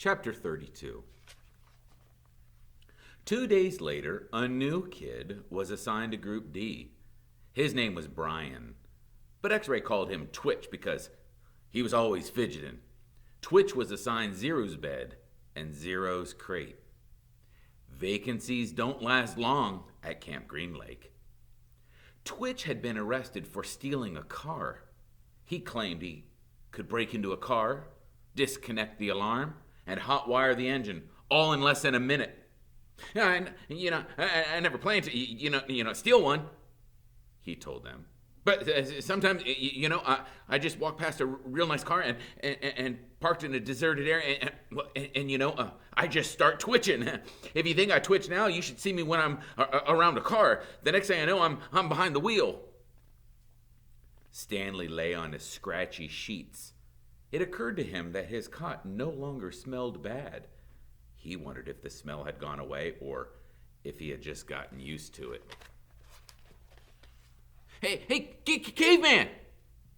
Chapter 32. 2 days later, a new kid was assigned to Group D. His name was Brian, but X-Ray called him Twitch because he was always fidgeting. Twitch was assigned Zero's bed and Zero's crate. Vacancies don't last long at Camp Green Lake. Twitch had been arrested for stealing a car. He claimed he could break into a car, disconnect the alarm, and hotwire the engine, all in less than a minute. I never planned to, steal one, he told them. But sometimes, I just walk past a real nice car and parked in a deserted area, and I just start twitching. If you think I twitch now, you should see me when I'm around a car. The next thing I know, I'm behind the wheel. Stanley lay on his scratchy sheets. It occurred to him that his cot no longer smelled bad. He wondered if the smell had gone away or if he had just gotten used to it. Hey, caveman,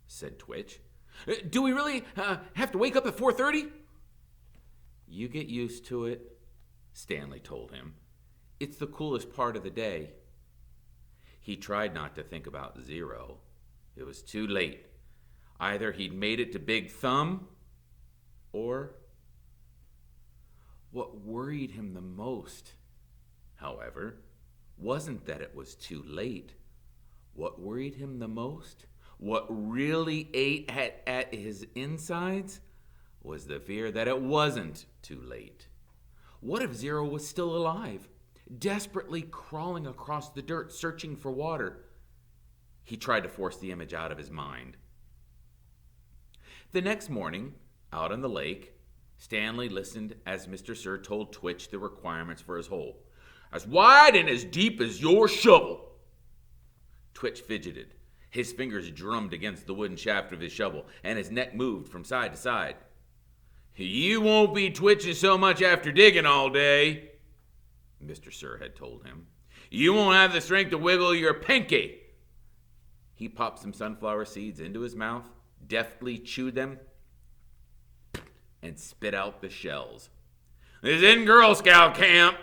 said Twitch. Do we really have to wake up at 4:30? You get used to it, Stanley told him. It's the coolest part of the day. He tried not to think about Zero. It was too late. Either he'd made it to Big Thumb, or... What worried him the most, however, wasn't that it was too late. What worried him the most, what really ate at his insides, was the fear that it wasn't too late. What if Zero was still alive, desperately crawling across the dirt, searching for water? He tried to force the image out of his mind. The next morning, out on the lake, Stanley listened as Mr. Sir told Twitch the requirements for his hole. As wide and as deep as your shovel. Twitch fidgeted. His fingers drummed against the wooden shaft of his shovel, and his neck moved from side to side. You won't be twitching so much after digging all day, Mr. Sir had told him. You won't have the strength to wiggle your pinky. He popped some sunflower seeds into his mouth, deftly chewed them, and spit out the shells. This isn't Girl Scout camp.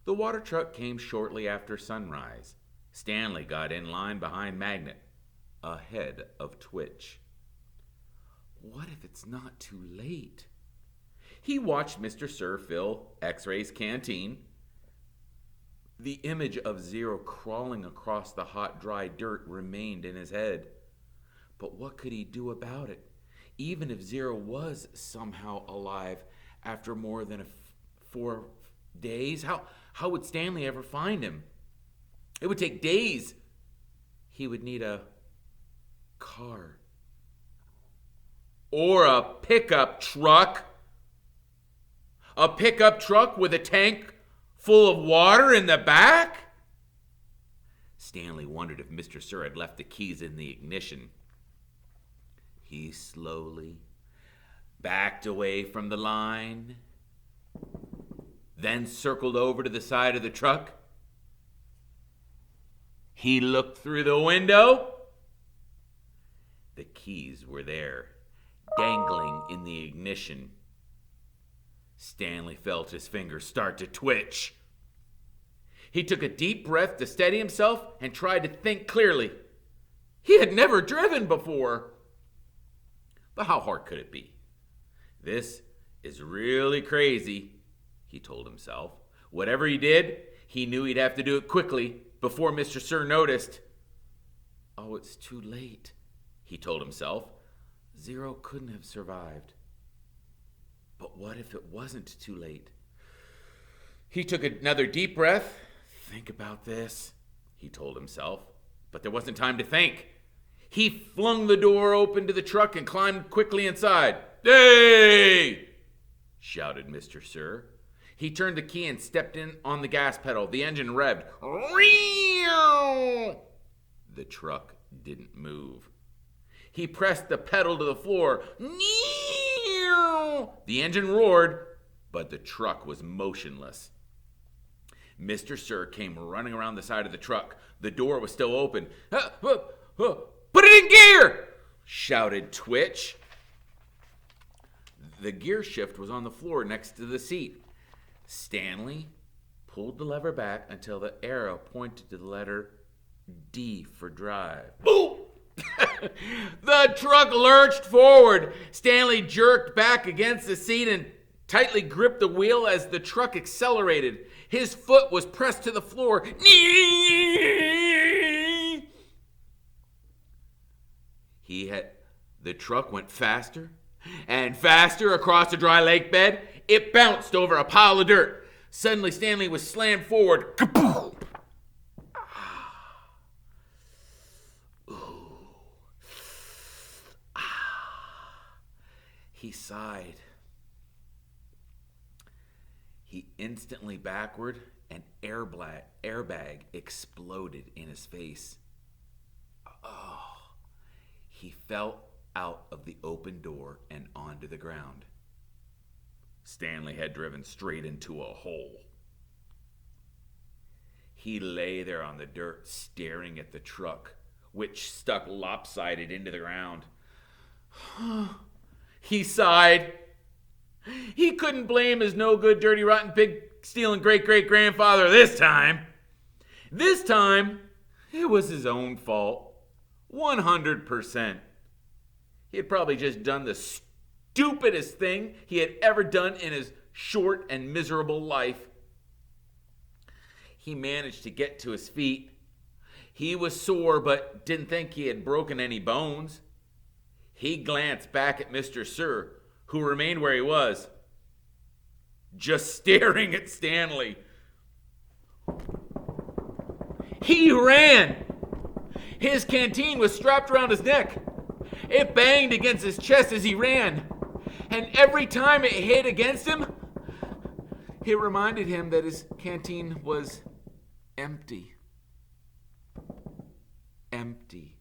The water truck came shortly after sunrise. Stanley got in line behind Magnet, ahead of Twitch. What if it's not too late? He watched Mr. Sir fill X-Ray's canteen. The image of Zero crawling across the hot, dry dirt remained in his head. But what could he do about it? Even if Zero was somehow alive after more than 4 days, how would Stanley ever find him? It would take days. He would need a car. Or a pickup truck. A pickup truck with a tank full of water in the back? Stanley wondered if Mr. Sir had left the keys in the ignition. He slowly backed away from the line, then circled over to the side of the truck. He looked through the window. The keys were there, dangling in the ignition. Stanley felt his fingers start to twitch. He took a deep breath to steady himself and tried to think clearly. He had never driven before. But how hard could it be? This is really crazy, he told himself. Whatever he did, he knew he'd have to do it quickly before Mr. Sir noticed. Oh, it's too late, he told himself. Zero couldn't have survived. But what if it wasn't too late? He took another deep breath. Think about this, he told himself. But there wasn't time to think. He flung the door open to the truck and climbed quickly inside. Hey! Shouted Mr. Sir. He turned the key and stepped in on the gas pedal. The engine revved. The truck didn't move. He pressed the pedal to the floor. The engine roared, but the truck was motionless. Mr. Sir came running around the side of the truck. The door was still open. Put it in gear! Shouted Twitch. The gear shift was on the floor next to the seat. Stanley pulled the lever back until the arrow pointed to the letter D for drive. Boom! The truck lurched forward. Stanley jerked back against the seat and tightly gripped the wheel as the truck accelerated. His foot was pressed to the floor. The truck went faster and faster across the dry lake bed. It bounced over a pile of dirt. Suddenly, Stanley was slammed forward. Kaboom! He sighed. He instantly backward, an airbag exploded in his face. Oh, he fell out of the open door and onto the ground. Stanley had driven straight into a hole. He lay there on the dirt, staring at the truck, which stuck lopsided into the ground. He sighed. He couldn't blame his no-good, dirty, rotten, pig-stealing great-great-grandfather this time. This time, it was his own fault. 100%. He had probably just done the stupidest thing he had ever done in his short and miserable life. He managed to get to his feet. He was sore, but didn't think he had broken any bones. He glanced back at Mr. Sir, who remained where he was, just staring at Stanley. He ran. His canteen was strapped around his neck. It banged against his chest as he ran, and every time it hit against him, it reminded him that his canteen was empty. Empty.